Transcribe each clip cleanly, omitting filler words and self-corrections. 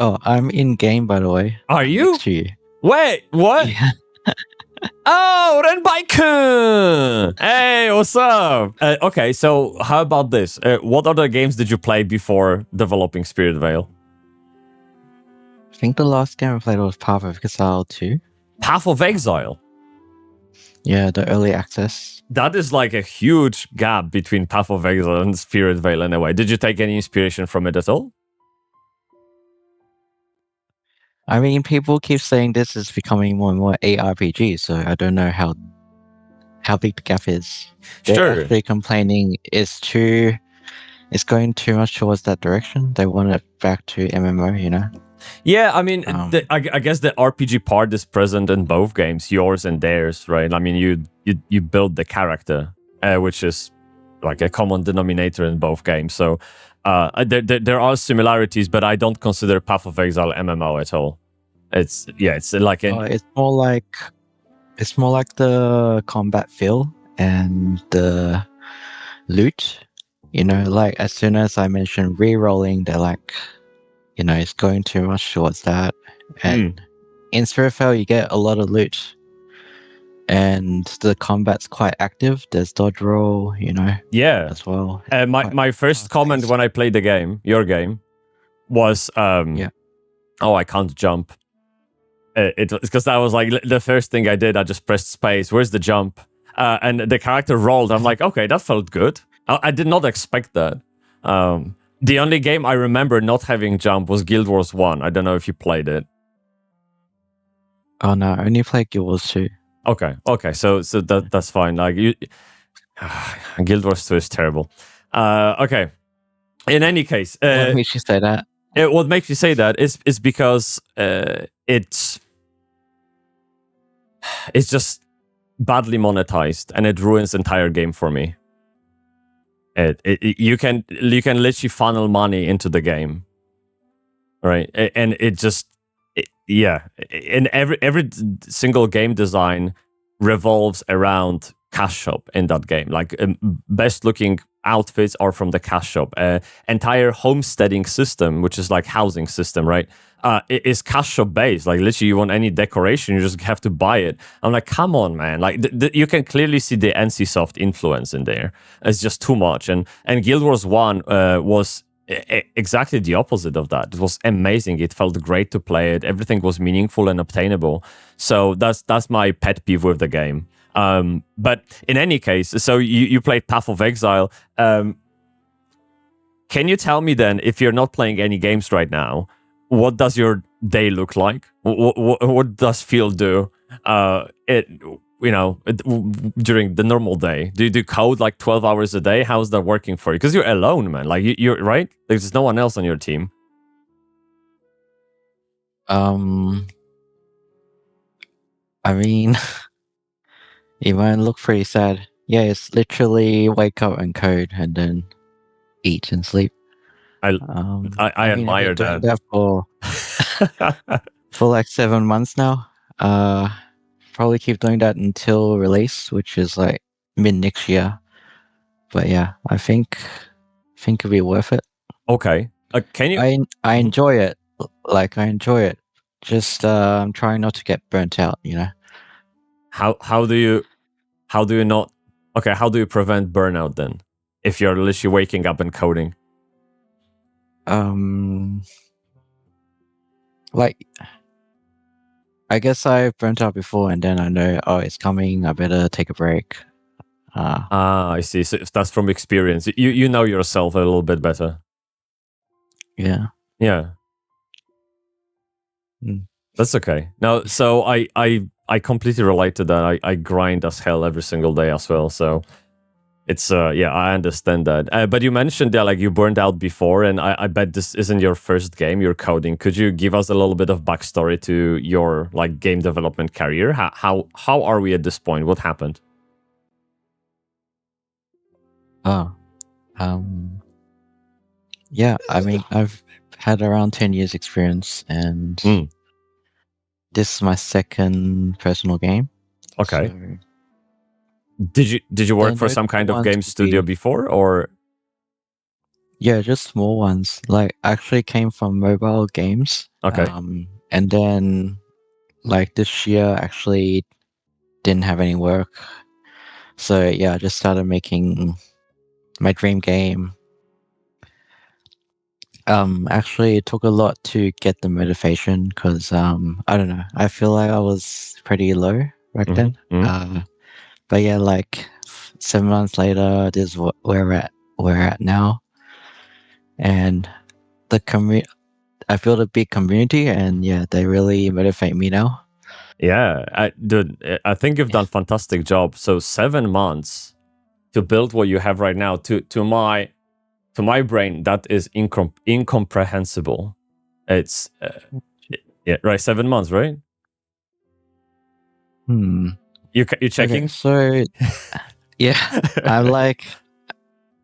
Oh, I'm in game, by the way. Are you? Next to you. Wait, what? Yeah. Oh, Renbaiku! Hey, what's up? Okay, so how about this? What other games did you play before developing SpiritVale? I think the last game I played was Path of Exile 2. Path of Exile? Yeah, the early access. That is like a huge gap between Path of Exile and SpiritVale in a way. Did you take any inspiration from it at all? I mean, people keep saying this is becoming more and more ARPG, so I don't know how big the gap is. They're actually complaining it's going too much towards that direction. They want it back to MMO, you know? Yeah, I mean, I guess the RPG part is present in both games, yours and theirs, right? I mean, you build the character, which is like a common denominator in both games. So there are similarities, but I don't consider Path of Exile MMO at all. It's like it's more like the combat feel and the loot. You know, like as soon as I mention re-rolling, they're like, you know, it's going too much towards that. And in SpiritVale, you get a lot of loot. And the combat's quite active. There's dodge roll, you know, as well. My first comment when I played the game, your game, was, oh, I can't jump. It's because that was like the first thing I did. I just pressed space. Where's the jump? And the character rolled. I'm like, okay, that felt good. I did not expect that. The only game I remember not having jump was Guild Wars 1. I don't know if you played it. Oh no, I only played Guild Wars 2. Okay, so that's fine. Like Guild Wars 2 is terrible. Okay. In any case, what makes you say that? What makes you say that is because it's just badly monetized and it ruins the entire game for me. You can literally funnel money into the game, right? And it just and every single game design revolves around cash shop in that game. Like best looking outfits are from the cash shop. Entire homesteading system, which is like housing system, right? It is cash shop based. Like literally, you want any decoration, you just have to buy it. I'm like, come on, man! Like you can clearly see the NCSoft influence in there. It's just too much. And Guild Wars 1 was exactly the opposite of that. It was amazing. It felt great to play it. Everything was meaningful and obtainable. So that's my pet peeve with the game. But in any case, so you played Path of Exile. Can you tell me then, if you're not playing any games right now, what does your day look like? What does Phil do? During the normal day, do you do code like 12 hours a day? How's that working for you? Because you're alone, man. Like you're right. There's no one else on your team. I mean, it might look pretty sad. Yeah, it's literally wake up and code and then eat and sleep. I admire that for like 7 months now. Probably keep doing that until release, which is like mid next year. But yeah, I think it'll be worth it. Okay. Can you? I enjoy it. Like I enjoy it. Just I'm trying not to get burnt out. You know. How do you not? Okay, how do you prevent burnout then? If you're literally waking up and coding. Like, I guess I've burnt out before, and then I know, oh, it's coming. I better take a break. I see. So that's from experience. You know yourself a little bit better. Yeah. Yeah. That's okay. Now, so I completely relate to that. I grind as hell every single day as well. So it's I understand that. But you mentioned that like you burned out before, and I bet this isn't your first game you're coding. Could you give us a little bit of backstory to your like game development career? How are we at this point? What happened? Yeah, I mean, I've had around 10 years experience, and this is my second personal game. Okay. So did you work for some kind of game studio before, or? Yeah, just small ones. Like actually came from mobile games. Okay. And then like this year actually didn't have any work. So yeah, I just started making my dream game. Actually it took a lot to get the motivation because I don't know. I feel like I was pretty low back then. But yeah, like 7 months later, this is where we're at now. And the I built a big community, and yeah, they really motivate me now. Yeah, I think you've done fantastic job. So 7 months to build what you have right now, to my brain, that is incomprehensible. It's yeah, right. 7 months, right? You checking? Okay, so yeah,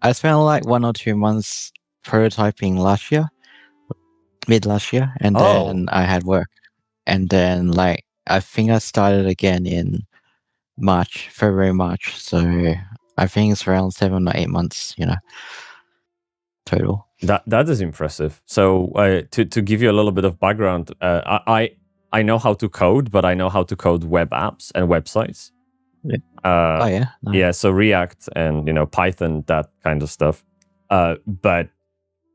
I spent like 1 or 2 months prototyping mid last year, and then I had work, and then like I think I started again in February, March. So I think it's around 7 or 8 months, total. That is impressive. So to give you a little bit of background, I know how to code, but I know how to code web apps and websites. Yeah. Oh yeah. Nice. Yeah. So React and Python, that kind of stuff. But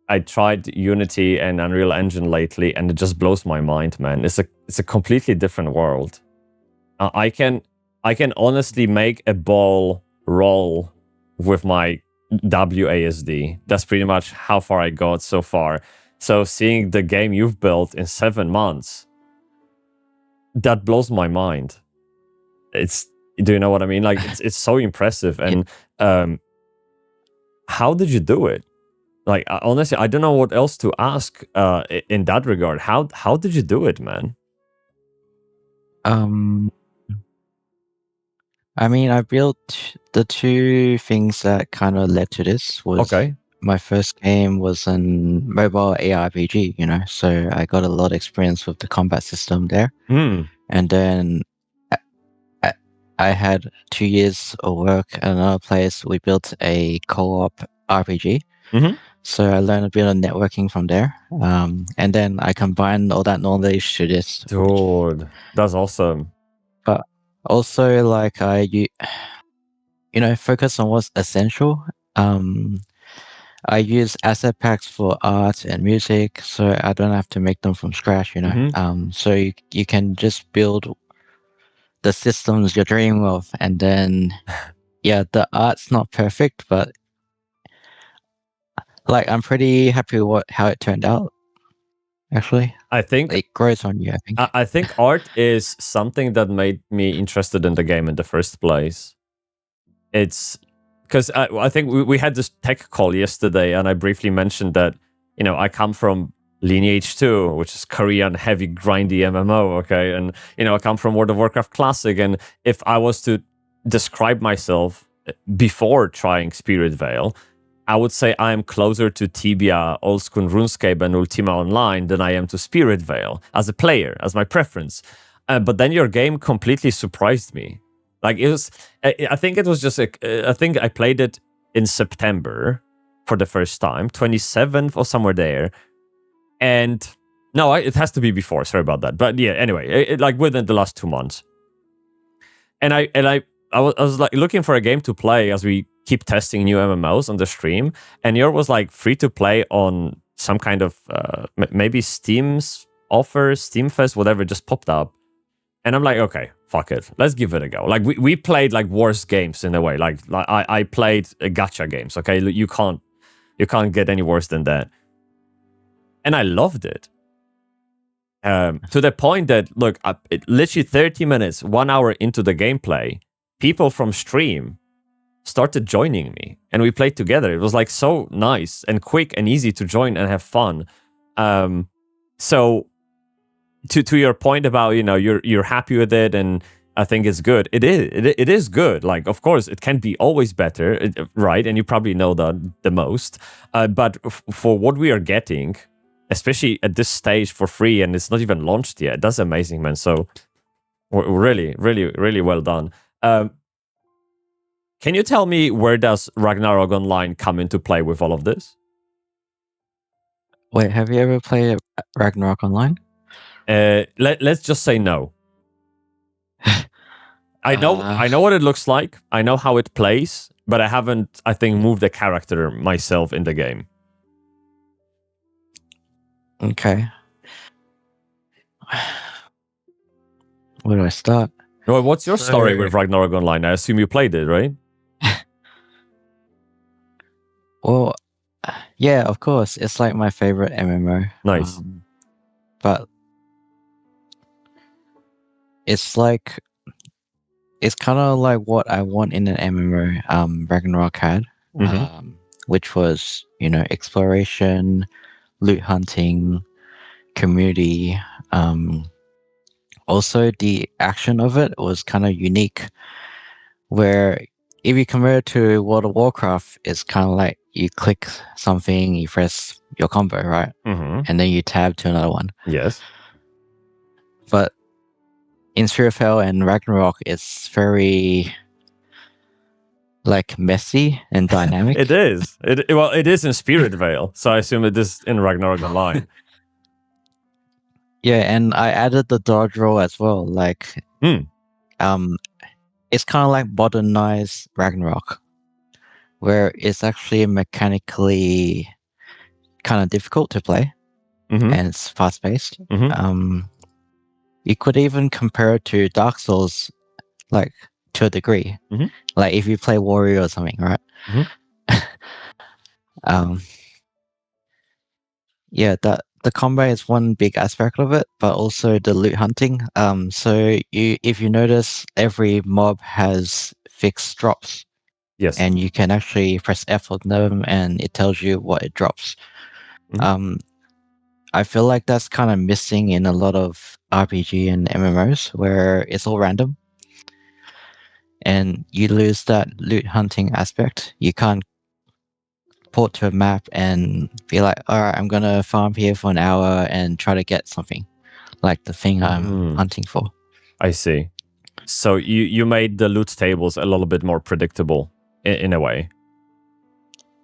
I tried Unity and Unreal Engine lately, and it just blows my mind, man. It's a completely different world. I can honestly make a ball roll with my WASD. That's pretty much how far I got so far. So seeing the game you've built in 7 months, that blows my mind. Do you know what I mean? Like it's so impressive. And how did you do it? Like honestly, I don't know what else to ask in that regard. How did you do it, man? I mean, I built the two things that kind of led to this was my first game was an mobile ARPG, so I got a lot of experience with the combat system there. And then I had 2 years of work at another place. We built a co-op RPG. So I learned a bit of networking from there. And then I combined all that knowledge to this. Dude, that's awesome. But also, like, focus on what's essential. I use asset packs for art and music, so I don't have to make them from scratch, So you can just build the systems you're dreaming of, and then, yeah, the art's not perfect, but like I'm pretty happy with how it turned out. Actually, I think it grows on you. I think art is something that made me interested in the game in the first place. It's because I think we had this tech call yesterday, and I briefly mentioned that I come from Lineage 2, which is Korean heavy grindy MMO, okay, and I come from World of Warcraft Classic, and if I was to describe myself before trying SpiritVale, I would say I am closer to Tibia, Old School RuneScape, and Ultima Online than I am to SpiritVale as a player, as my preference. But then your game completely surprised me. Like it was, I think it was just I think I played it in September for the first time, 27th or somewhere there. And no, it has to be before. Sorry about that. But yeah, anyway, like within the last 2 months. And I was like looking for a game to play as we keep testing new MMOs on the stream, and yours was like free to play on some kind of maybe Steam's offer, Steam Fest, whatever, just popped up. And I'm like, okay, fuck it, let's give it a go. Like we played like worse games in a way. Like I played gacha games. Okay, you can't get any worse than that. And I loved it. To the point that look, literally 30 minutes, 1 hour into the gameplay, people from stream started joining me, and we played together. It was like so nice and quick and easy to join and have fun. So to your point about you're happy with it, and I think it's good. It is good. Like of course it can be always better, right? And you probably know that the most. But for what we are getting, especially at this stage for free, and it's not even launched yet, that's amazing, man. So really, really, really well done. Can you tell me where does Ragnarok Online come into play with all of this? Wait, have you ever played Ragnarok Online? Let's just say no. I know what it looks like. I know how it plays, but I haven't, I think, moved a character myself in the game. Okay. Where do I start? Well, what's your story with Ragnarok Online? I assume you played it, right? Well, yeah, of course. It's like my favorite MMO. Nice. But it's like, it's kind of like what I want in an MMO. Ragnarok had, which was, you know, exploration, loot hunting, community. Also, the action of it was kind of unique. Where if you compare it to World of Warcraft, it's kind of like you click something, you press your combo, right? And then you tab to another one. Yes. But in SpiritVale and Ragnarok, it's very like messy and dynamic. It is. Well, it is in SpiritVale, so I assume it is in Ragnarok Online. Yeah, and I added the dodge roll as well. Like, it's kind of like modernized Ragnarok, where it's actually mechanically kind of difficult to play, and it's fast paced. You could even compare it to Dark Souls, like to a degree. Like if you play Warrior or something, right? Yeah, the combat is one big aspect of it, but also the loot hunting. So if you notice, every mob has fixed drops. Yes. And you can actually press F on them, and it tells you what it drops. I feel like that's kind of missing in a lot of RPG and MMOs, where it's all random, and you lose that loot hunting aspect. You can't port to a map and be like, all right, I'm going to farm here for an hour and try to get something, like the thing I'm hunting for. I see. So you made the loot tables a little bit more predictable in a way.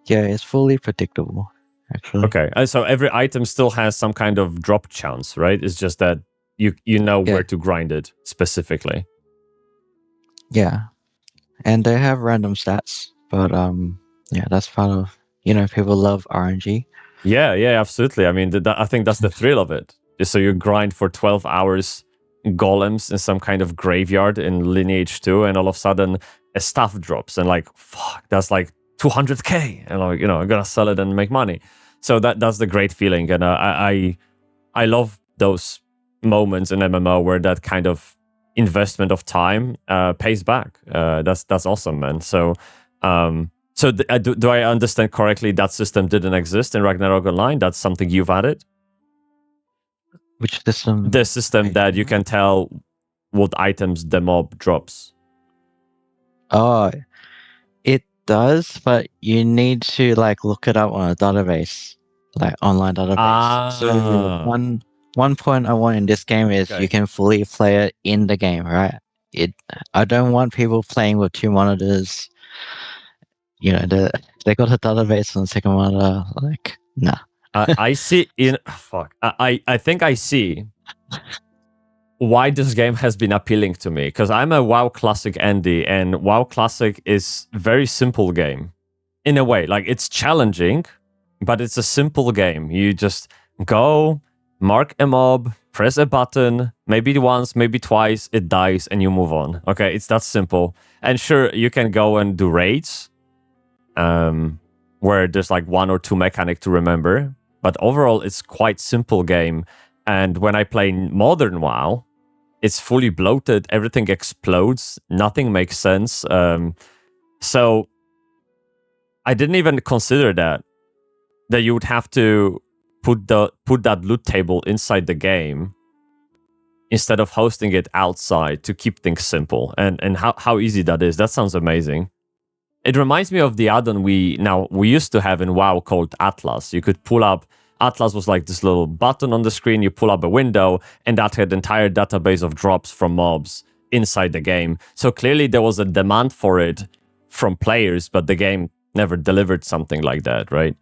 Yeah, it's fully predictable, actually. Okay, so every item still has some kind of drop chance, right? It's just that you know where to grind it specifically. Yeah, and they have random stats, but yeah, that's part of, you know, people love RNG. Yeah, absolutely. I mean, I think that's the thrill of it. So you grind for 12 hours golems in some kind of graveyard in Lineage 2, and all of a sudden a staff drops, and like, fuck, that's like 200k, and like, you know, I'm gonna sell it and make money. So that's the great feeling, and I love those moments in MMO where that kind of investment of time pays back. That's awesome, man. So do I understand correctly that system didn't exist in Ragnarok Online? That's something you've added? Which system? The system that you can tell what items the mob drops. Oh, it does, but you need to like look it up on a database, like online database. So one point I want in this game is you can fully play it in the game, right? I don't want people playing with two monitors. You know, they got a database on the second monitor. Like, nah. I see I think I see why this game has been appealing to me, because I'm a WoW Classic Andy, and WoW Classic is very simple game in a way. Like, it's challenging, but it's a simple game. You just go, mark a mob, press a button, maybe once, maybe twice, it dies, and you move on. Okay, it's that simple. And sure, you can go and do raids, where there's like one or two mechanic to remember, but overall it's quite simple game. And when I play modern WoW, it's fully bloated, everything explodes, nothing makes sense. So I didn't even consider that you would have to put that loot table inside the game instead of hosting it outside to keep things simple. And how easy that is. That sounds amazing. It reminds me of the add-on we used to have in WoW called Atlas. You could pull up, Atlas was like this little button on the screen, you pull up a window, and that had an entire database of drops from mobs inside the game. So clearly there was a demand for it from players, but the game never delivered something like that, right?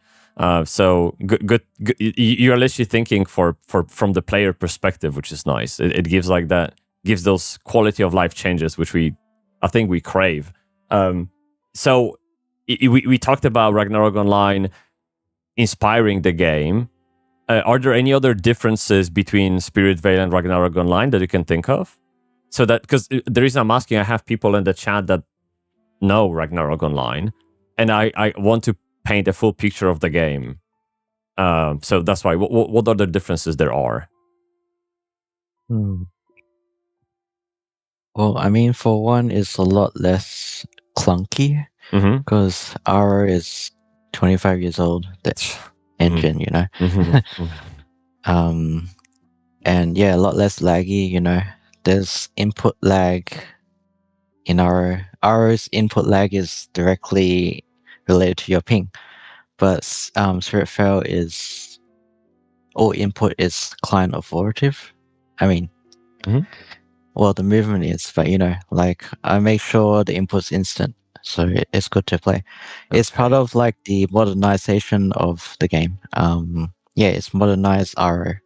So good. You're literally thinking from the player perspective, which is nice. It gives like that, gives those quality of life changes, which I think we crave. So we talked about Ragnarok Online inspiring the game. Are there any other differences between SpiritVale and Ragnarok Online that you can think of? So that, because the reason I'm asking, I have people in the chat that know Ragnarok Online, and I want to paint a full picture of the game. So that's why. What other differences there are? Well, I mean, for one, it's a lot less clunky because our is 25 years old. The engine, you know. And yeah, a lot less laggy. You know, there's input lag. In ours input lag is directly related to your ping, but SpiritVale is all input is client authoritative. I mean, well, the movement is, but you know, like I make sure the input's instant, so it's good to play. It's part of like the modernization of the game. Yeah, it's modernized our.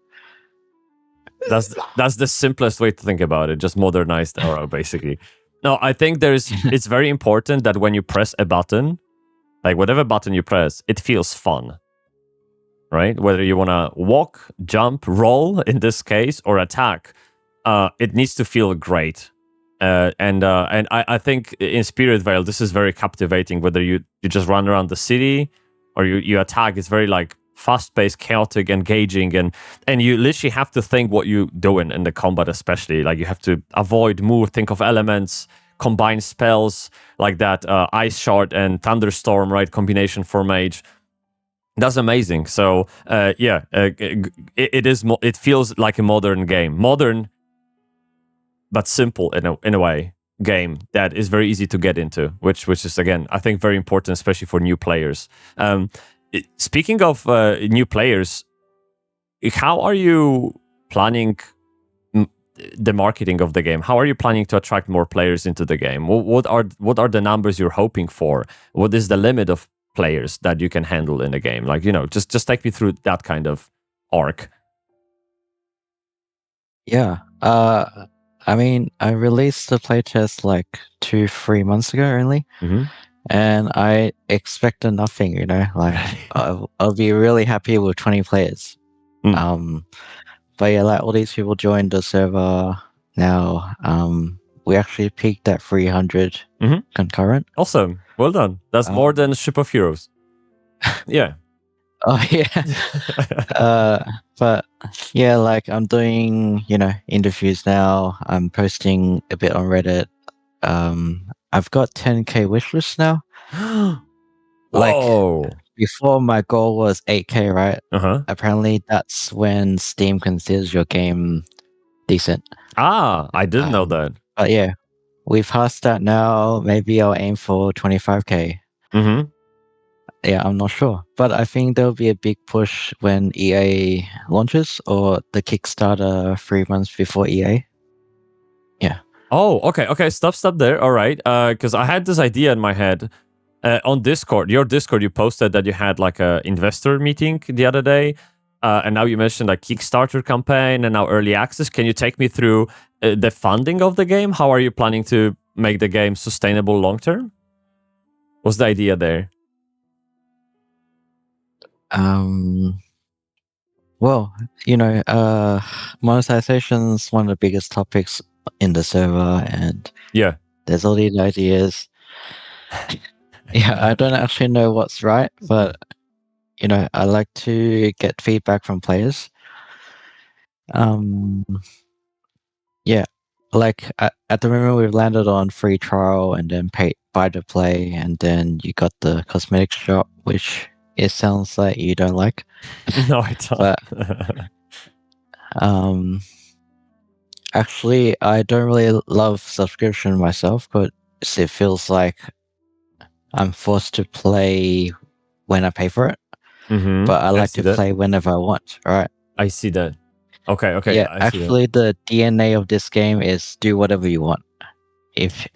That's the simplest way to think about it. Just modernized Aura, basically. No, I think it's very important that when you press a button, like whatever button you press, it feels fun, right? Whether you want to walk, jump, roll in this case, or attack, it needs to feel great. And I think in SpiritVale, this is very captivating. Whether you just run around the city or you attack, it's very like fast-paced, chaotic, engaging, and you literally have to think what you're doing in the combat, especially. Like you have to avoid, move, think of elements, combine spells like that, Ice Shard and Thunderstorm, right? Combination for mage. That's amazing. So it feels like a modern game. Modern, but simple in a way game that is very easy to get into, which is, again, I think very important, especially for new players. Speaking of new players, how are you planning the marketing of the game? How are you planning to attract more players into the game? What are the numbers you're hoping for? What is the limit of players that you can handle in a game? Like, you know, just take me through that kind of arc. Yeah. I mean, I released the playtest like 2-3 months ago only. And I expected nothing, you know, like I'll be really happy with 20 players. But yeah, like all these people joined the server now. We actually peaked at 300 concurrent. Awesome. Well done. That's more than Ship of Heroes. Yeah. Oh yeah. But yeah, like I'm doing, you know, interviews now. I'm posting a bit on Reddit. I've got 10K wishlist now. Like before, my goal was 8K, right? Apparently, that's when Steam considers your game decent. I didn't know that. But yeah, we've passed that now. Maybe I'll aim for 25K. Yeah, I'm not sure, but I think there'll be a big push when EA launches or the Kickstarter 3 months before EA. Yeah. Oh, okay. Stop there. All right. Because I had this idea in my head on Discord. Your Discord, you posted that you had like a investor meeting the other day, and now you mentioned like Kickstarter campaign and now early access. Can you take me through the funding of the game? How are you planning to make the game sustainable long term? What's the idea there? Well, you know, monetization is one of the biggest topics in the server, and yeah, there's all these ideas. Yeah, I don't actually know what's right, but you know, I like to get feedback from players. Yeah, like at the moment we've landed on free trial and then buy to play, and then you got the cosmetic shop, which it sounds like you don't like. No, I don't. But, actually, I don't really love subscription myself, but it feels like I'm forced to play when I pay for it. But I like to play whenever I want. All right. I see that. Okay. Yeah, actually, the DNA of this game is do whatever you want. If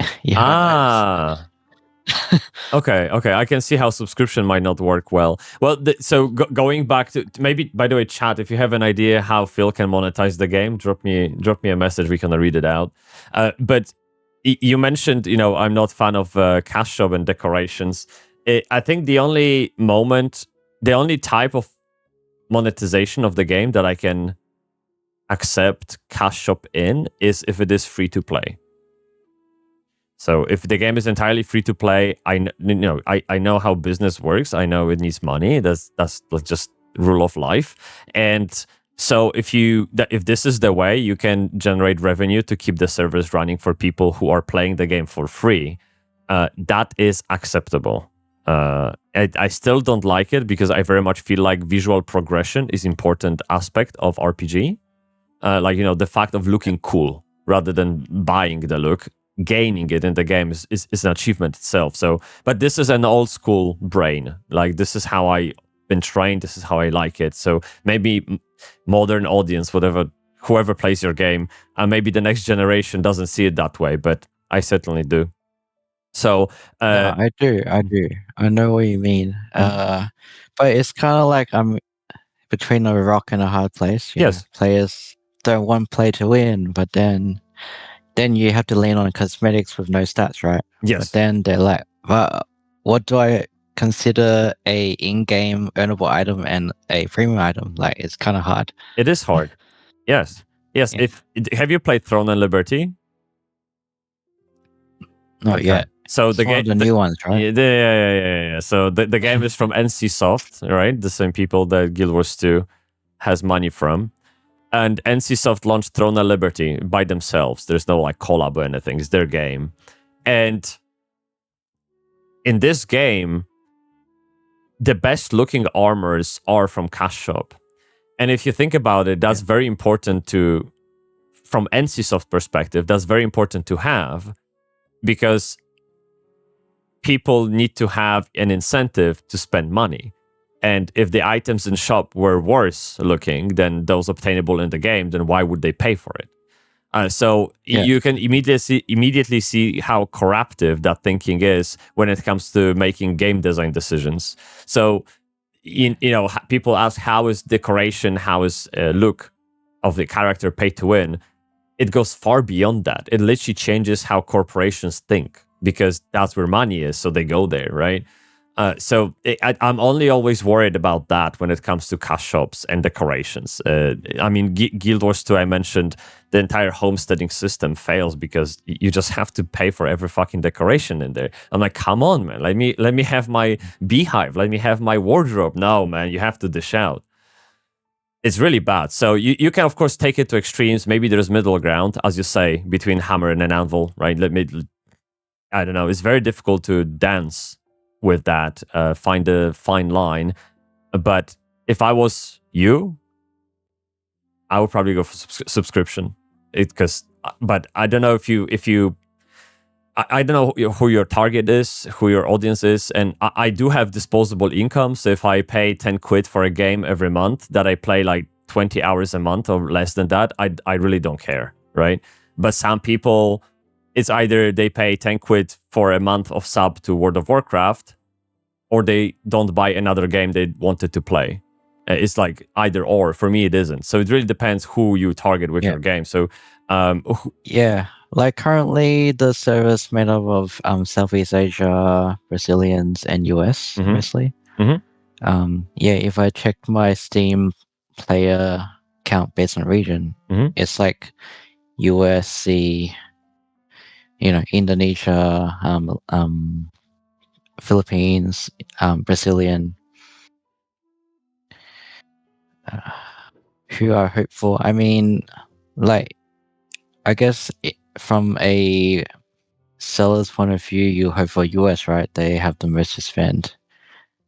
Okay, I can see how subscription might not work well. Well, so going back to maybe, by the way, chat, if you have an idea how Phil can monetize the game, drop me a message. We can read it out. But you mentioned, I'm not a fan of cash shop and decorations. I think the only type of monetization of the game that I can accept cash shop in is if it is free to play. So if the game is entirely free to play, I know how business works. I know it needs money. That's just rule of life. And so if this is the way you can generate revenue to keep the servers running for people who are playing the game for free, that is acceptable. I still don't like it because I very much feel like visual progression is important aspect of RPG. The fact of looking cool rather than buying the look. Gaining it in the game is an achievement itself. So, but this is an old school brain. Like, this is how I've been trained. This is how I like it. So maybe modern audience, whoever plays your game, maybe the next generation doesn't see it that way, but I certainly do. So yeah, I do. I know what you mean. But it's kind of like I'm between a rock and a hard place. Yes, players don't want play to win, but then you have to lean on cosmetics with no stats, right? Yes. But then they're like, well, what do I consider a in-game earnable item and a premium item? Like, it's kind of hard. It is hard. Yes. Yeah. Have you played Throne and Liberty? Not yet. So it's one of the new ones, right? Yeah. So the game is from NCSoft, right? The same people that Guild Wars 2 has money from. And NCSoft launched Throne of Liberty by themselves. There's no collab or anything. It's their game. And in this game, the best looking armors are from Cash Shop. And if you think about it, that's very important from NCSoft perspective, that's very important to have because people need to have an incentive to spend money. And if the items in shop were worse looking than those obtainable in the game, then why would they pay for it? You can immediately see how corruptive that thinking is when it comes to making game design decisions. So, people ask, how is decoration, how is look of the character pay to win? It goes far beyond that. It literally changes how corporations think because that's where money is. So they go there, right? I'm only always worried about that when it comes to cash shops and decorations. Guild Wars 2, I mentioned the entire homesteading system fails because you just have to pay for every fucking decoration in there. I'm like, come on, man, let me have my beehive, let me have my wardrobe. No, man, you have to dish out. It's really bad. So you can, of course, take it to extremes. Maybe there's middle ground, as you say, between hammer and an anvil, right? I don't know. It's very difficult to dance with that, find a fine line. But if I was you, I would probably go for subscription. But I don't know I don't know who your target is, who your audience is, and I do have disposable income. So if I pay 10 quid for a game every month that I play like 20 hours a month or less than that, I really don't care, right? But some people, it's either they pay 10 quid for a month of sub to World of Warcraft, or they don't buy another game they wanted to play. It's like either or. For me, it isn't. So it really depends who you target with your game. So, like currently the server's made up of Southeast Asia, Brazilians, and US mostly. If I check my Steam player count based on region, it's like USC, Indonesia, Philippines, Brazilian, who are hopeful. I mean, I guess from a seller's point of view, you hope for US, right? They have the most to spend,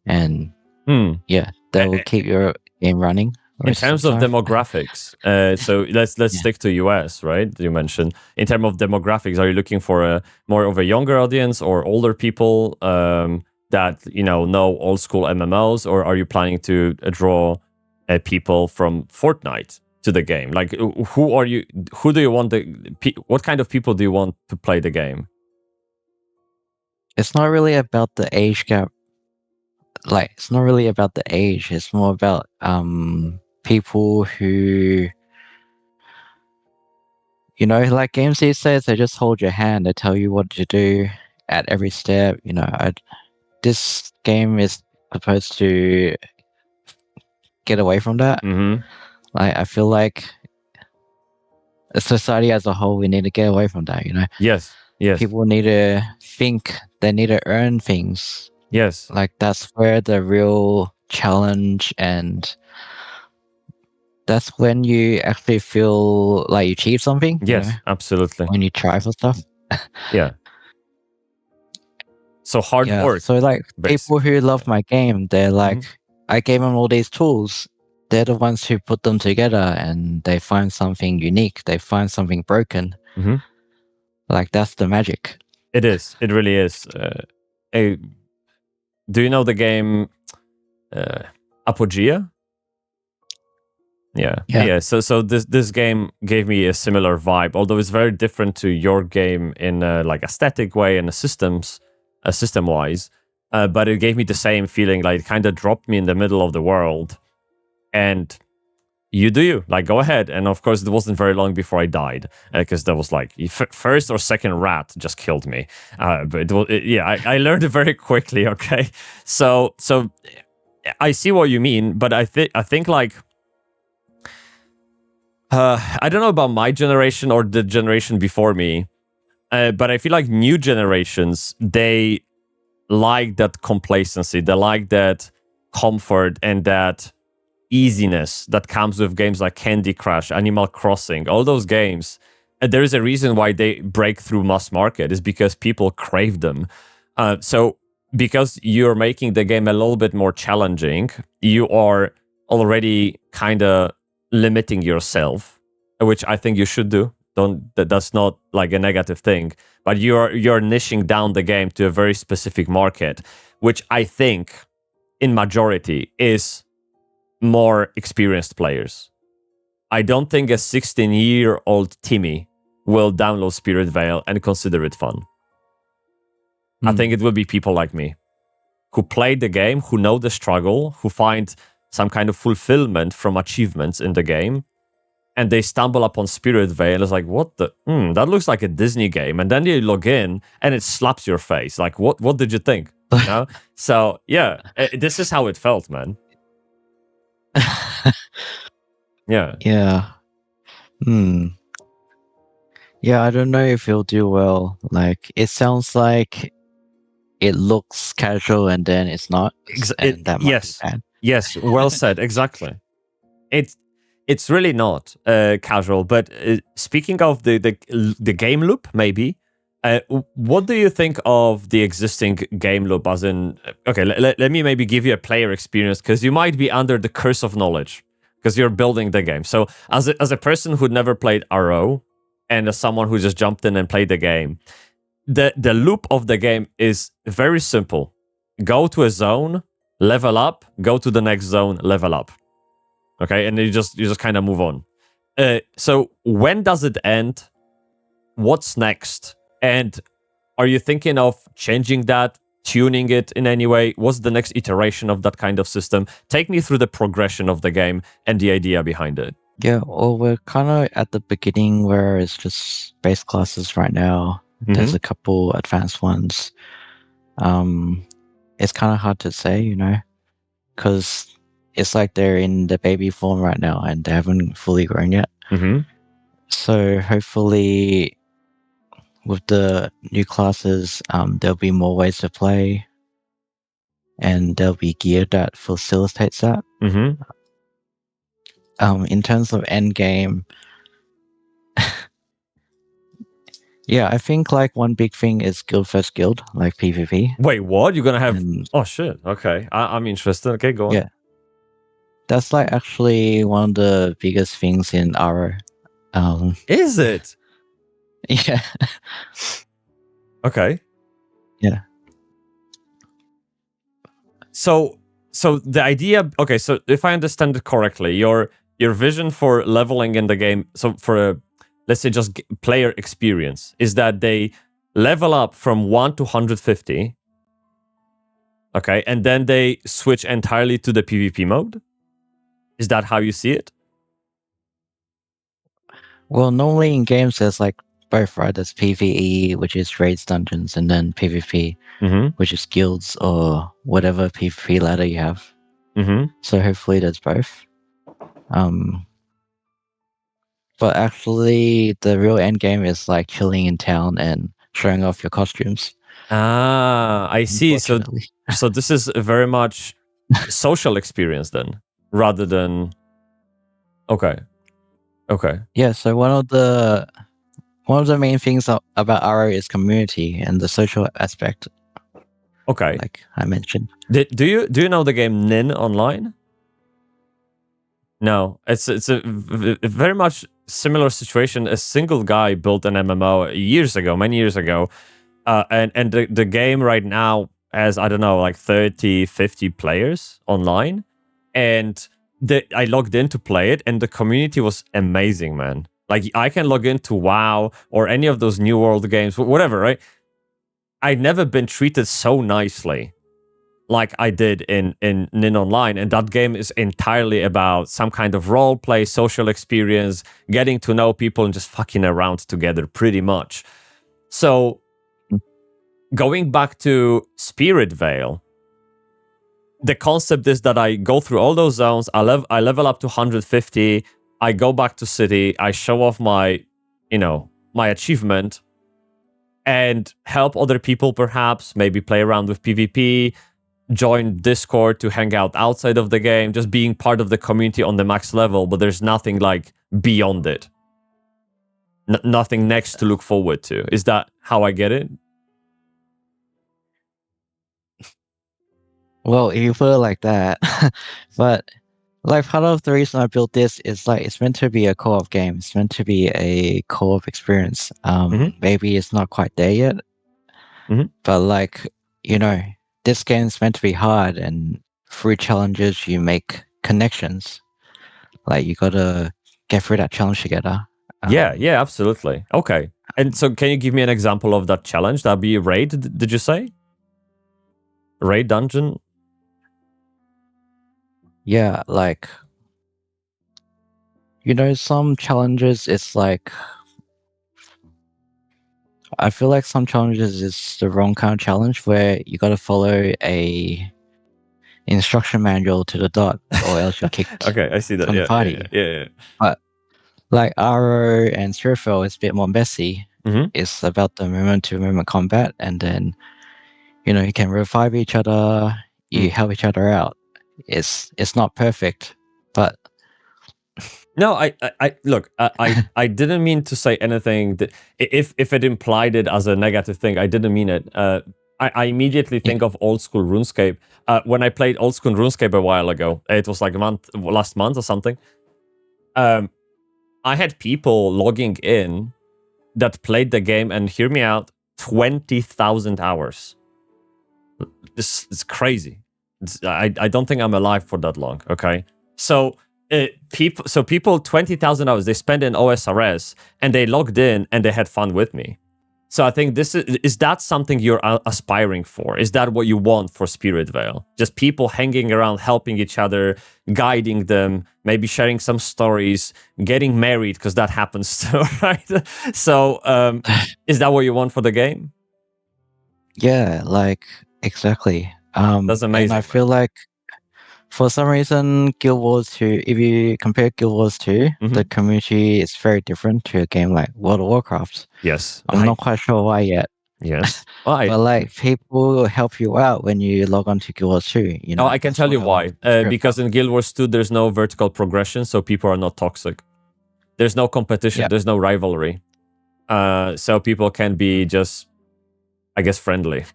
and they will keep your game running. In terms of demographics, so let's stick to US, right? You mentioned in terms of demographics, are you looking for more of a younger audience or older people that know old school MMOs, or are you planning to draw people from Fortnite to the game? Like, what kind of people do you want to play the game? it's not really about the age gap. Like, it's not really about the age. It's more about people who, you know, like games these days, they just hold your hand. They tell you what to do at every step. You know, this game is supposed to get away from that. Mm-hmm. Like, I feel like a society as a whole, we need to get away from that. You know, Yes. Yes. people need to think. They need to earn things. Yes. Like, that's where the real challenge, and that's when you actually feel like you achieve something. Yes. You know? Absolutely. When you try for stuff. Yeah. So hard Yeah. work. So like people who love my game, they're like, I gave them all these tools. They're the ones who put them together, and they find something unique. They find something broken. Mm-hmm. Like, that's the magic. It is. It really is. Do you know the game Apogea? Yeah. So this game gave me a similar vibe, although it's very different to your game in like a static way and a system wise. But it gave me the same feeling. Like, it kind of dropped me in the middle of the world, and you do you. Like, go ahead. And of course, it wasn't very long before I died, because there was like first or second rat just killed me. But I learned it very quickly. Okay, so I see what you mean, but I think like. I don't know about my generation or the generation before me, but I feel like new generations, they like that complacency, they like that comfort and that easiness that comes with games like Candy Crush, Animal Crossing, all those games. And there is a reason why they break through mass market, is because people crave them. So because you're making the game a little bit more challenging, you are already kind of limiting yourself, which I think you should do. That's not like a negative thing, but you're niching down the game to a very specific market, which I think in majority is more experienced players. I don't think a 16-year-old Timmy will download SpiritVale and consider it fun. I think it will be people like me who play the game, who know the struggle, who find some kind of fulfillment from achievements in the game, and they stumble upon SpiritVale. It's like, what the? That looks like a Disney game. And then you log in and it slaps your face. Like, what did you think? You know? So, yeah, this is how it felt, man. Yeah. Yeah. Yeah, I don't know if it'll do well. Like, it sounds like it looks casual and then it's not. And that might be bad. Yes, well said. Exactly. It's really not casual. But speaking of the game loop, maybe, what do you think of the existing game loop? As in, okay, let me maybe give you a player experience, because you might be under the curse of knowledge because you're building the game. So as a person who'd never played RO, and as someone who just jumped in and played the game, the loop of the game is very simple. Go to a zone, level up, go to the next zone, level up. Okay, and you just kind of move on. So when does it end? What's next? And are you thinking of changing that, tuning it in any way? What's the next iteration of that kind of system? Take me through the progression of the game and the idea behind it. Yeah, well, we're kind of at the beginning where it's just base classes right now. There's a couple advanced ones. It's kind of hard to say, you know, because it's like they're in the baby form right now and they haven't fully grown yet. So hopefully with the new classes, there'll be more ways to play, and there'll be gear that facilitates that. In terms of end game, yeah, I think like one big thing is guild versus guild, like PvP. Wait, what? You're gonna have? Oh shit! Okay, I'm interested. Okay, go on. Yeah, that's like actually one of the biggest things in RO. Is it? Yeah. Okay. Yeah. So the idea. Okay, so if I understand it correctly, your vision for leveling in the game, so for a, let's say, just player experience, is that they level up from 1 to 150. Okay, and then they switch entirely to the PvP mode? Is that how you see it? Well, normally in games there's like both, right? There's PvE, which is raids, dungeons, and then PvP, which is guilds or whatever PvP ladder you have. So hopefully there's both. But actually, the real end game is like chilling in town and showing off your costumes. Ah, I see. So this is a very much social experience then, rather than. Okay. Yeah. So one of the main things about RO is community and the social aspect. Okay. Like I mentioned. Do you know the game Nin Online? No, it's a very much similar situation. A single guy built an MMO many years ago, and the game right now has, I don't know, like 30, 50 players online, and I logged in to play it, and the community was amazing, man. Like, I can log into WoW or any of those New World games, whatever, right? I'd never been treated so nicely like I did in Nin Online, and that game is entirely about some kind of role play, social experience, getting to know people and just fucking around together, pretty much. So, going back to SpiritVale, the concept is that I go through all those zones, I level up to 150, I go back to city, I show off my achievement, and help other people perhaps, maybe play around with PvP, join Discord to hang out outside of the game, just being part of the community on the max level, but there's nothing like beyond it. Nothing next to look forward to. Is that how I get it? Well, if you put it like that, but like part of the reason I built this is like it's meant to be a co-op game. It's meant to be a co-op experience. Maybe it's not quite there yet, but like, this game's meant to be hard, and through challenges you make connections. Like, you gotta get through that challenge together. Yeah, absolutely. Okay. And so can you give me an example of that challenge? That'd be raid, did you say? Raid dungeon? Yeah, like, some challenges, it's like, I feel like some challenges is the wrong kind of challenge where you gotta follow a instruction manual to the dot, or else you're kicked Okay, I see that. from the party. Yeah. But like RO and SpiritVale is a bit more messy. It's about the moment-to-moment combat, and then you can revive each other, you help each other out. It's not perfect, but no, I look, I didn't mean to say anything that if it implied it as a negative thing, I didn't mean it. I immediately think of old school RuneScape. When I played old school RuneScape a while ago, it was like last month or something. I had people logging in that played the game, and hear me out, 20,000 hours. It's crazy. I don't think I'm alive for that long. Okay, so people 20,000 hours they spend in OSRS, and they logged in and they had fun with me. So I think this is that something you're aspiring for? Is that what you want for SpiritVale? Just people hanging around, helping each other, guiding them, maybe sharing some stories, getting married, because that happens too, right? So is that what you want for the game? Yeah, like, exactly. That's amazing. And I feel like for some reason, Guild Wars 2, if you compare Guild Wars 2, the community is very different to a game like World of Warcraft. Yes. I'm not quite sure why yet. Yes. Why? But like, people will help you out when you log on to Guild Wars 2. I can tell you why. Because in Guild Wars 2, there's no vertical progression, so people are not toxic. There's no competition. There's no rivalry. So people can be just, I guess, friendly.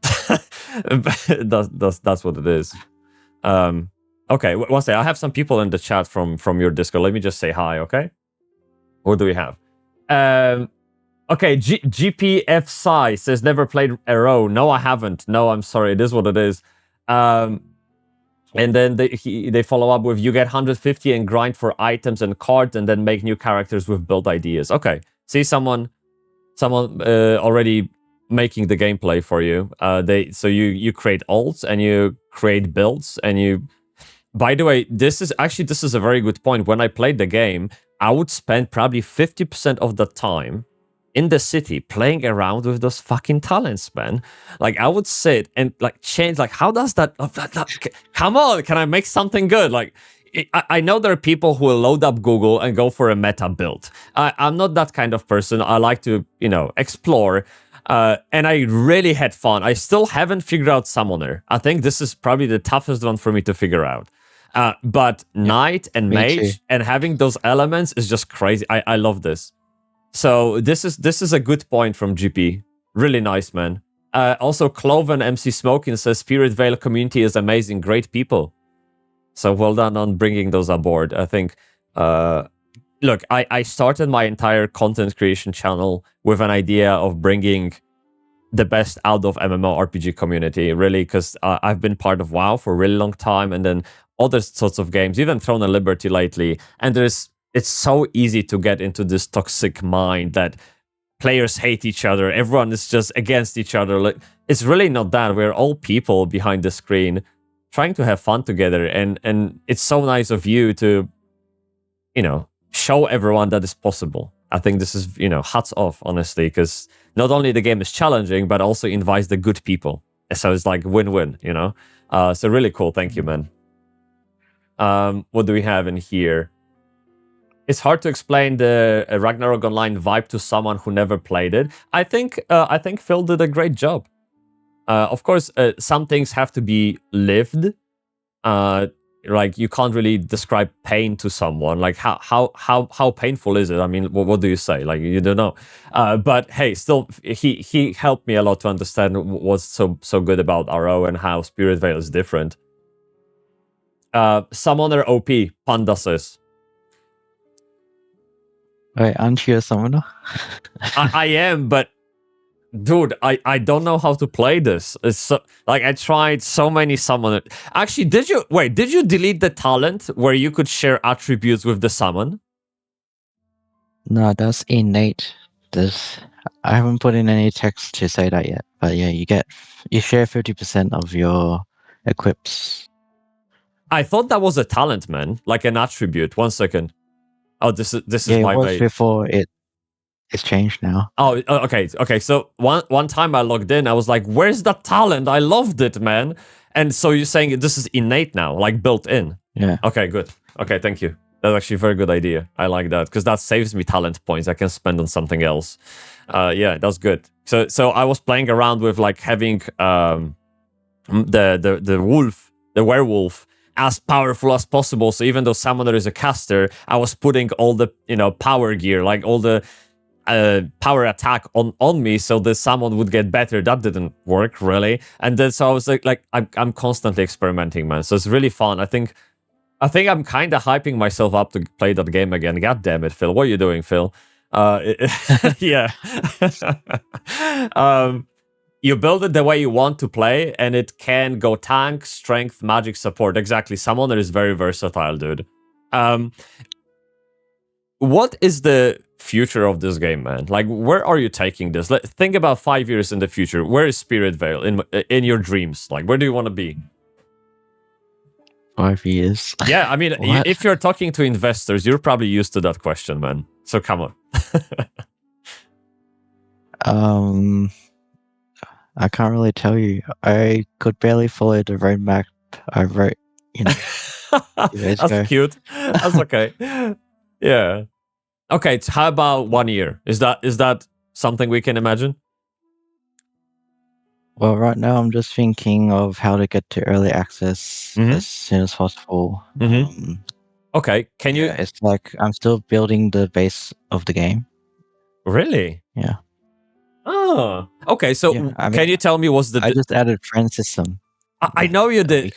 That's what it is. Okay, one second. I have some people in the chat from your Discord. Let me just say hi, okay? What do we have? Okay, GPFSci says, never played RO. No, I haven't. No, I'm sorry. It is what it is. And then they follow up with, you get 150 and grind for items and cards, and then make new characters with build ideas. Okay, see, someone already making the gameplay for you. So you create alts and you create builds and you. By the way, this is a very good point. When I played the game, I would spend probably 50% of the time in the city playing around with those fucking talents, man. Like I would sit and like change, like how does that come on, can I make something good? Like I know there are people who will load up Google and go for a meta build. I'm not that kind of person. I like to, explore. And I really had fun. I still haven't figured out Summoner. I think this is probably the toughest one for me to figure out. But Knight and Mage and having those elements is just crazy. I love this. So this is a good point from GP. Really nice, man. Also, Cloven MC Smoking says SpiritVale community is amazing, great people. So well done on bringing those aboard. I think, look, I started my entire content creation channel with an idea of bringing the best out of MMORPG community, really, because I've been part of WoW for a really long time, and then other sorts of games, even Throne of Liberty lately. And it's so easy to get into this toxic mind that players hate each other, everyone is just against each other. Like, it's really not that. We're all people behind the screen trying to have fun together, and it's so nice of you to, show everyone that is possible. I think this is, hats off, honestly, because not only the game is challenging, but also invites the good people. So it's like win-win, So really cool. Thank you, man. What do we have in here? It's hard to explain the Ragnarok Online vibe to someone who never played it. I think Phil did a great job. Of course, some things have to be lived. Like you can't really describe pain to someone. Like how painful is it? I mean, what do you say? Like you don't know. But hey, still, he helped me a lot to understand what's so good about RO and how SpiritVale is different. Summoner OP, Panda says. Wait, aren't you a summoner? I am, but dude, I don't know how to play this. It's so, like I tried so many summoners. Actually, did you delete the talent where you could share attributes with the summon? No, that's innate. I haven't put in any text to say that yet. But yeah, you share 50% of your equips. I thought that was a talent, man, like an attribute. 1 second. Oh, this is my it was way. Before it's changed now. Oh, okay. So one time I logged in, I was like, "Where's that talent? I loved it, man." And so you're saying this is innate now, like built in? Yeah. Okay, good. Okay, thank you. That's actually a very good idea. I like that because that saves me talent points I can spend on something else. Yeah, that's good. So I was playing around with like having the werewolf as powerful as possible. So even though Summoner is a caster, I was putting all the power gear, like all the power attack on me, so the summon would get better. That didn't work really, and then so I was like I'm constantly experimenting, man. So it's really fun. I think I'm kind of hyping myself up to play that game again. God damn it, Phil! What are you doing, Phil? Yeah. You build it the way you want to play, and it can go tank, strength, magic, support. Exactly. Summoner is very versatile, dude. What is the future of this game, man? Like, where are you taking this? Think about 5 years in the future. Where is SpiritVale in your dreams? Like, where do you want to be? 5 years. Yeah, I mean, if you're talking to investors, you're probably used to that question, man. So come on. I can't really tell you. I could barely follow the roadmap I wrote, That's ago. cute. That's okay. Yeah. Okay, so how about 1 year? Is that something we can imagine? Well, right now I'm just thinking of how to get to early access as soon as possible. Okay, can you... It's like I'm still building the base of the game. Really? Yeah. Oh, okay. So can you tell me what's the... I just added friend system. I know you did.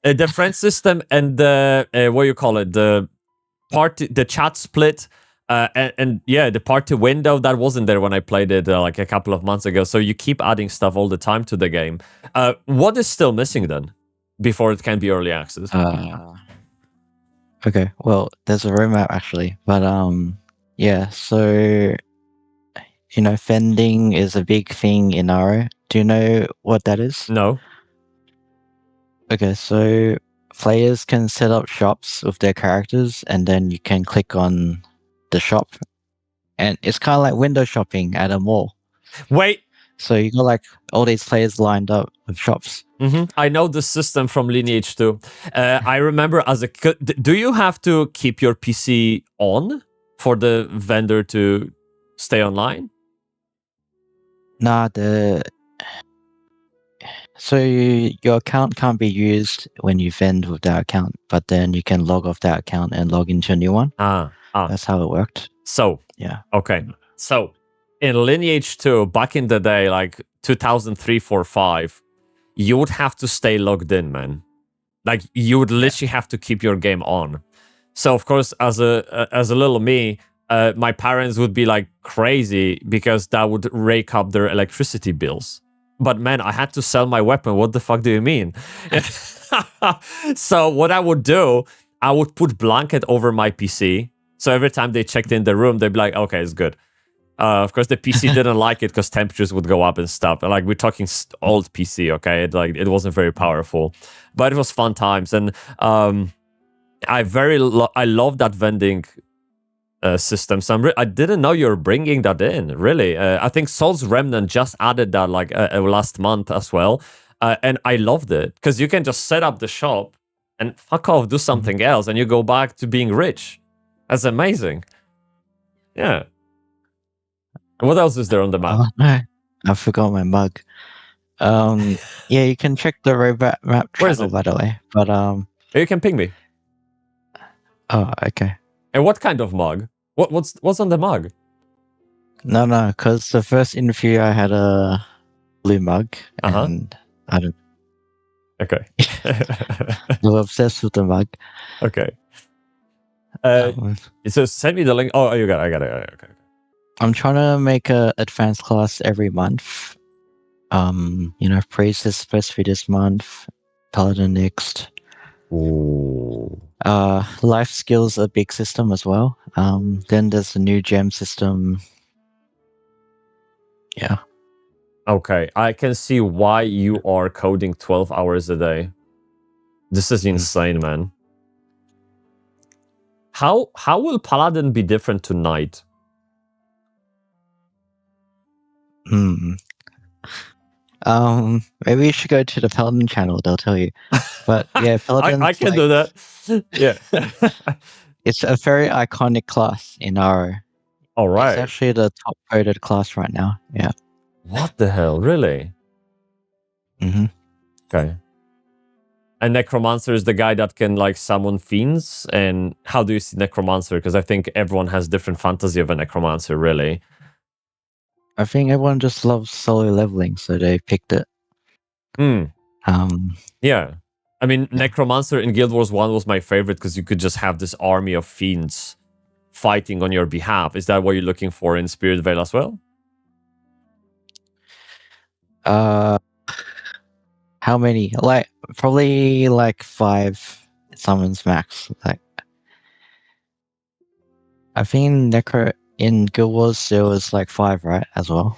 The friend system and the, what you call it? The chat split. And yeah, the party window, that wasn't there when I played it like a couple of months ago. So you keep adding stuff all the time to the game. What is still missing then before it can be early access? Okay, well, there's a roadmap actually, but yeah, so vending is a big thing in RO. Do you know what that is? No. Okay, so players can set up shops with their characters, and then you can click on the shop, and it's kind of like window shopping at a mall. Wait. So you got like all these players lined up with shops. I know the system from Lineage 2. I remember as a do you have to keep your PC on for the vendor to stay online? Nah, your account can't be used when you vend with that account, but then you can log off that account and log into a new one. That's how it worked. So yeah. Okay. So in Lineage 2, back in the day, like 2003, 4, 5, you would have to stay logged in, man. Like you would literally have to keep your game on. So of course, as a little me, my parents would be like crazy because that would rake up their electricity bills. But man, I had to sell my weapon. What the fuck do you mean? So what I would do, I would put blanket over my PC. So every time they checked in the room, they'd be like, okay, it's good. Of course, the PC didn't like it because temperatures would go up and stuff. Like we're talking old PC, okay? It wasn't very powerful, but it was fun times. And I love that vending system. So I didn't know you were bringing that in. Really, I think Soul's Remnant just added that like last month as well, and I loved it because you can just set up the shop and fuck off, do something else, and you go back to being rich. That's amazing. Yeah. What else is there on the map? Oh, no. I forgot my mug. Yeah, you can check the robot map channel, by the way. But you can ping me. Oh, okay. And what kind of mug? What's on the mug? No, because the first interview I had a blue mug, and I don't. Okay. I'm obsessed with the mug. Okay. So send me the link. Oh, you got it. I got it. Okay. I'm trying to make a advanced class every month. Priest is supposed to be this month, Paladin next. Ooh. Life skills a big system as well. Then there's a new gem system. Yeah. Okay, I can see why you are coding 12 hours a day. This is insane, man. How will Paladin be different to Knight? Maybe you should go to the Paladin channel, they'll tell you. But yeah, Paladin. I can do that. Yeah. It's a very iconic class in RO. All right. It's actually the top voted class right now. Yeah. What the hell? Really? Okay. And Necromancer is the guy that can like summon fiends. And how do you see Necromancer? Because I think everyone has different fantasy of a Necromancer, really. I think everyone just loves solo leveling, so they picked it. Yeah. I mean, Necromancer in Guild Wars 1 was my favorite because you could just have this army of fiends fighting on your behalf. Is that what you're looking for in SpiritVale as well? How many? Like probably like 5 summons max. Like I think in Guild Wars there was like 5, right? As well.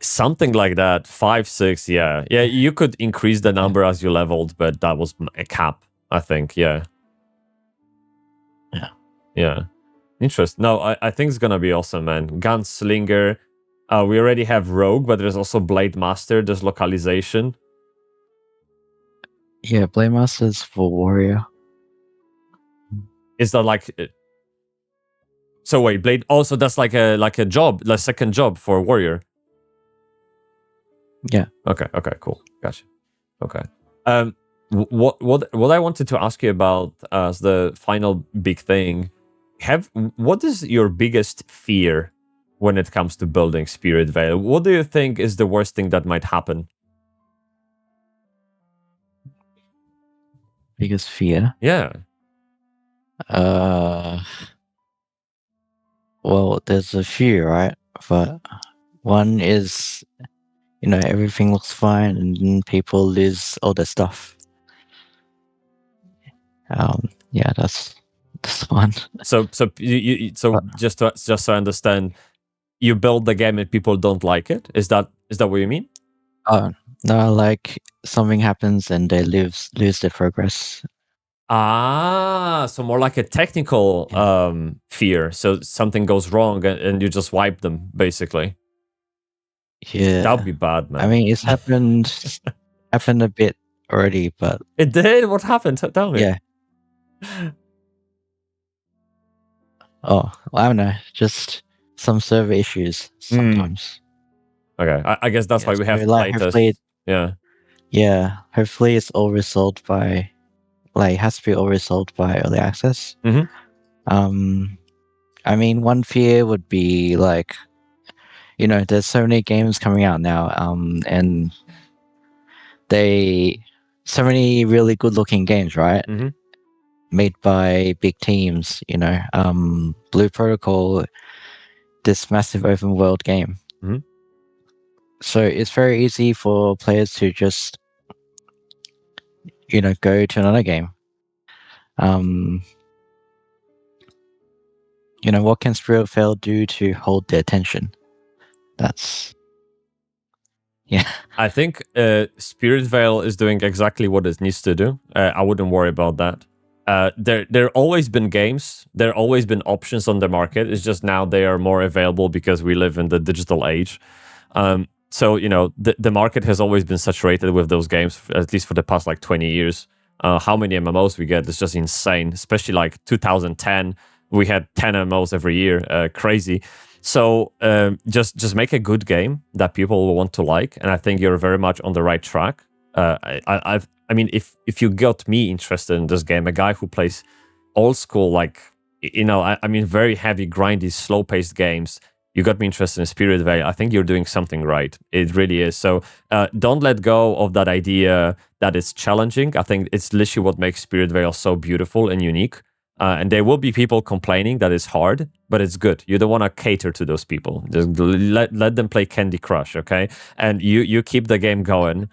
Something like that. 5, 6, yeah. Yeah, you could increase the number as you leveled, but that was a cap, I think, yeah. Yeah. Interesting. No, I think it's gonna be awesome, man. Gunslinger. We already have Rogue, but there's also Blade Master. There's Localization. Yeah, Blade Master is for Warrior. Is that like... So wait, Blade... Also, that's like a job, like second job for Warrior. Yeah. Okay, cool. Gotcha. Okay. What I wanted to ask you about as the final big thing, what is your biggest fear when it comes to building SpiritVale? What do you think is the worst thing that might happen? Biggest fear? Yeah. Well, there's a few, right? But one is, everything looks fine and then people lose all their stuff. Yeah, that's one. So just so I understand, you build the game and people don't like it. Is that what you mean? Oh no, like something happens and they lose their progress. Ah, so more like a technical fear. So something goes wrong and you just wipe them, basically. Yeah, That would be bad, man. I mean, it's happened a bit already, but it did. What happened? Tell me. yeah. Oh, I don't know. Just some server issues sometimes. Okay, I guess that's why we have like hopefully, yeah. Yeah, hopefully it's all resolved by, like, has to be all resolved by early access. I mean, one fear would be like, there's so many games coming out now, and so many really good-looking games, right? Made by big teams, Blue Protocol, this massive open world game. So it's very easy for players to just, go to another game. What can SpiritVale do to hold their attention? That's, yeah. I think SpiritVale is doing exactly what it needs to do. I wouldn't worry about that. There always been games. There always been options on the market. It's just now they are more available because we live in the digital age. So, the market has always been saturated with those games, at least for the past, 20 years. How many MMOs we get is just insane. Especially, 2010, we had 10 MMOs every year. Crazy. So, just make a good game that people will want to like. And I think you're very much on the right track. I mean, if you got me interested in this game, a guy who plays old school, very heavy, grindy, slow-paced games, you got me interested in SpiritVale. I think you're doing something right. It really is. So don't let go of that idea that it's challenging. I think it's literally what makes SpiritVale so beautiful and unique. And there will be people complaining that it's hard, but it's good. You don't want to cater to those people. Just let them play Candy Crush, okay? And you keep the game going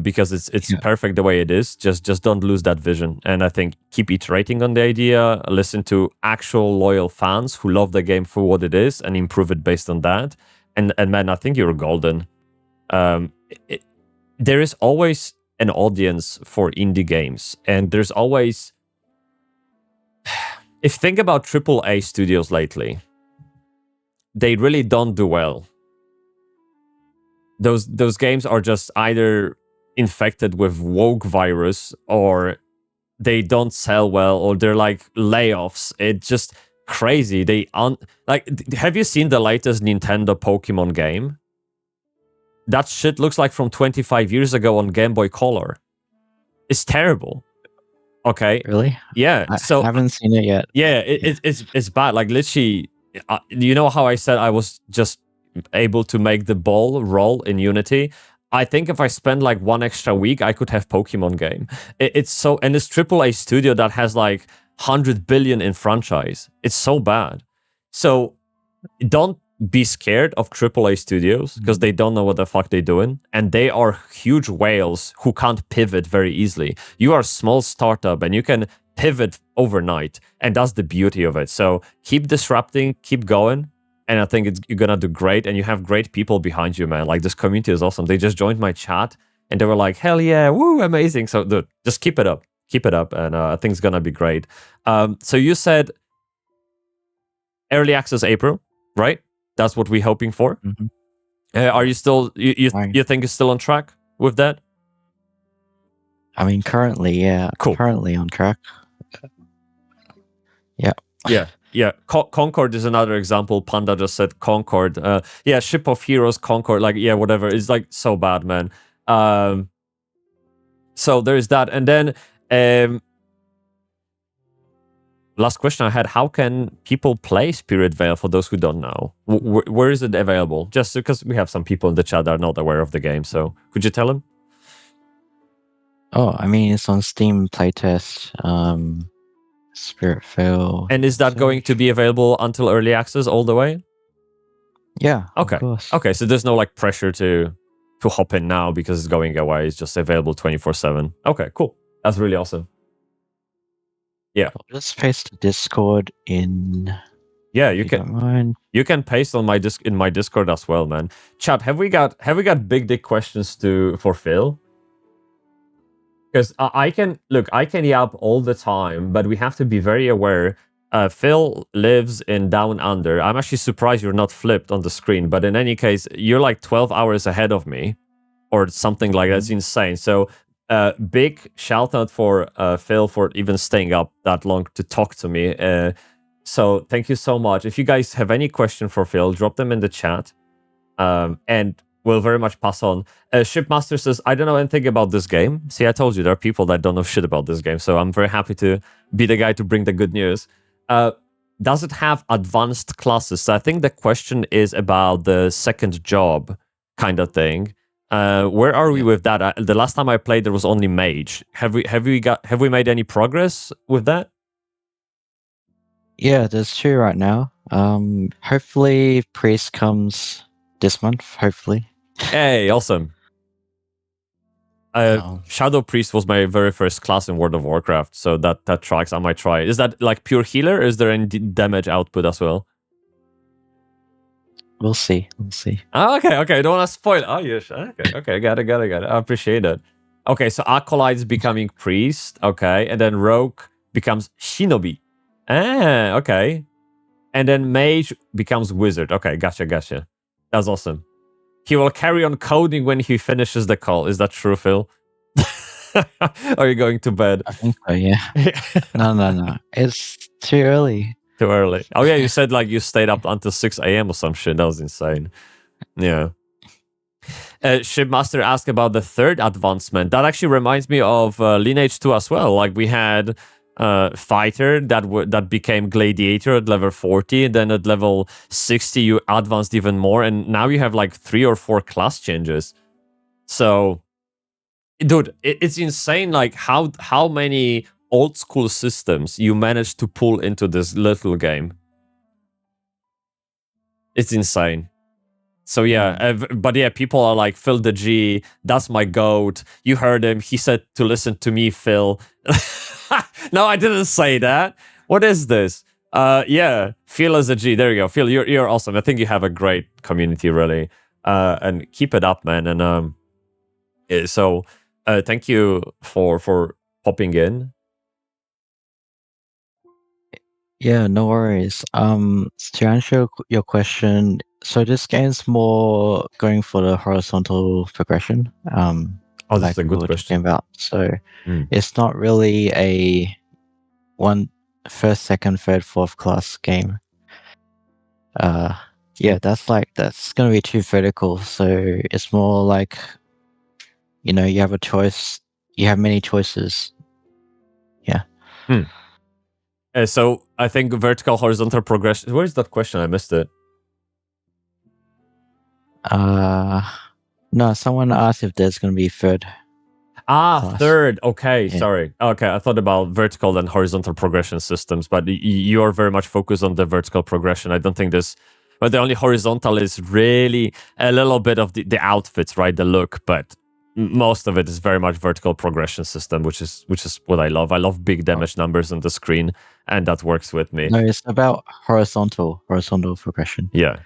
because it's perfect the way it is. Just don't lose that vision. And I think keep iterating on the idea. Listen to actual loyal fans who love the game for what it is and improve it based on that. And man, I think you're golden. There is always an audience for indie games, and there's always... If you think about AAA studios lately, they really don't do well. Those games are just either infected with woke virus, or they don't sell well, or they're like layoffs. It's just crazy. Have you seen the latest Nintendo Pokemon game? That shit looks like from 25 years ago on Game Boy Color. It's terrible. Okay. Really? Yeah. I haven't seen it yet. Yeah, it's bad. Like, literally, you know how I said I was just able to make the ball roll in Unity? I think if I spend 1 extra week, I could have Pokemon game. It's so... And it's AAA studio that has 100 billion in franchise. It's so bad. So don't be scared of AAA studios because they don't know what the fuck they're doing, and they are huge whales who can't pivot very easily. You are a small startup and you can pivot overnight, and that's the beauty of it. So keep disrupting, keep going, and I think you're gonna do great, and you have great people behind you, man. This community is awesome. They just joined my chat and they were like, hell yeah, woo, amazing. So dude, just keep it up, and I think it's gonna be great. So you said early access April, right? That's what we're hoping for. Are you still... You think it's still on track with that? I mean, currently, yeah. Cool. Currently on track. Yeah. Yeah. Concord is another example. Panda just said Concord. Yeah, Ship of Heroes, Concord. Whatever. It's so bad, man. So there's that. And then... last question I had, how can people play SpiritVale for those who don't know? Where is it available? Just because we have some people in the chat that are not aware of the game, so could you tell them? Oh, I mean, it's on Steam playtest, SpiritVale. And is that going to be available until early access all the way? Yeah, okay. Of course. Okay, so there's no pressure to hop in now because it's going away. It's just available 24/7. Okay, cool. That's really awesome. Yeah. I'll just paste the Discord in Yeah, if you you can. don't mind. You can paste on my in my Discord as well, man. Chat, have we got big dick questions for Phil? Because I can yap all the time, but we have to be very aware. Phil lives in Down Under. I'm actually surprised you're not flipped on the screen, but in any case, you're like 12 hours ahead of me, or something like that. It's insane. So, big shout out for Phil for even staying up that long to talk to me. So thank you so much. If you guys have any question for Phil, drop them in the chat, and we'll very much pass on. Shipmaster says, I don't know anything about this game. See, I told you, there are people that don't know shit about this game, so I'm very happy to be the guy to bring the good news. Does it have advanced classes? So I think the question is about the second job kind of thing. Where are we with that? The last time I played, there was only mage. Have we made any progress with that? Yeah, there's 2 right now. Hopefully priest comes this month, hopefully. Hey, awesome. Shadow Priest was my very first class in World of Warcraft, so that tracks. I might try. Is that like pure healer, or is there any damage output as well? We'll see. Oh, okay. I don't want to spoil. Oh, yes. Okay. Got it. I appreciate it. Okay, so Acolyte's becoming priest. Okay, and then Rogue becomes Shinobi. Okay. And then Mage becomes Wizard. Okay, gotcha. That's awesome. He will carry on coding when he finishes the call. Is that true, Phil? Are you going to bed? I think so, yeah. No. It's too early. Too early. Oh, yeah, you said like you stayed up until 6 a.m. or some shit. That was insane. Yeah. Shipmaster asked about the third advancement. That actually reminds me of Lineage 2 as well. Like we had Fighter that became Gladiator at level 40, and then at level 60 you advanced even more, and now you have like 3 or 4 class changes. So, dude, it's insane like how many old school systems you managed to pull into this little game. It's insane. So yeah, but yeah, people are like, Phil the G, that's my goat. You heard him. He said to listen to me, Phil. No, I didn't say that. What is this? Yeah, Phil is a G. There you go. Phil, you're awesome. I think you have a great community, really. And keep it up, man. And so thank you for popping in. Yeah, no worries. To answer your question, so this game's more going for the horizontal progression. That's a good question. About. So it's not really a first, second, third, fourth class game. Yeah, that's gonna be too vertical. So it's more like, you have a choice. You have many choices. Yeah. So I think vertical, horizontal progression. Where is that question? I missed it. No, someone asked if there's going to be third. Class. Third. Okay, yeah. Sorry. Okay, I thought about vertical and horizontal progression systems, but you are very much focused on the vertical progression. I don't think this. But the only horizontal is really a little bit of the outfits, right? The look, but most of it is very much vertical progression system, which is what I love. I love big damage numbers on the screen, and that works with me. No, it's about horizontal progression. Yeah.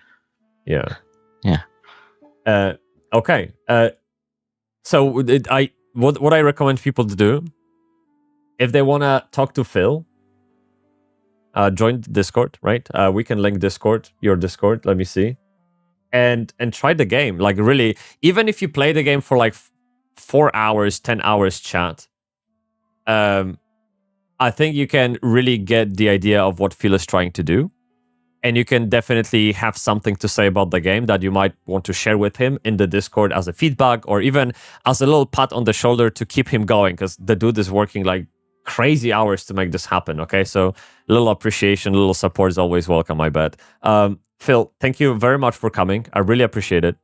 Okay. So what I recommend people to do, if they want to talk to Phil, join Discord, right? We can link your Discord. Let me see, and try the game. Like really, even if you play the game for like 4 hours, 10 hours chat, I think you can really get the idea of what Phil is trying to do. And you can definitely have something to say about the game that you might want to share with him in the Discord as a feedback, or even as a little pat on the shoulder to keep him going, because the dude is working like crazy hours to make this happen, okay? So a little appreciation, a little support is always welcome, I bet. Phil, thank you very much for coming. I really appreciate it.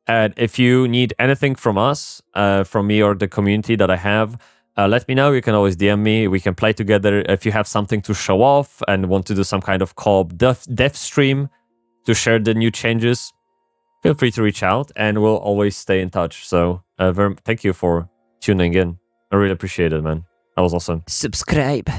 And if you need anything from us, from me or the community that I have, let me know. You can always DM me. We can play together. If you have something to show off and want to do some kind of co-op dev stream to share the new changes, feel free to reach out and we'll always stay in touch. So thank you for tuning in. I really appreciate it, man. That was awesome. Subscribe.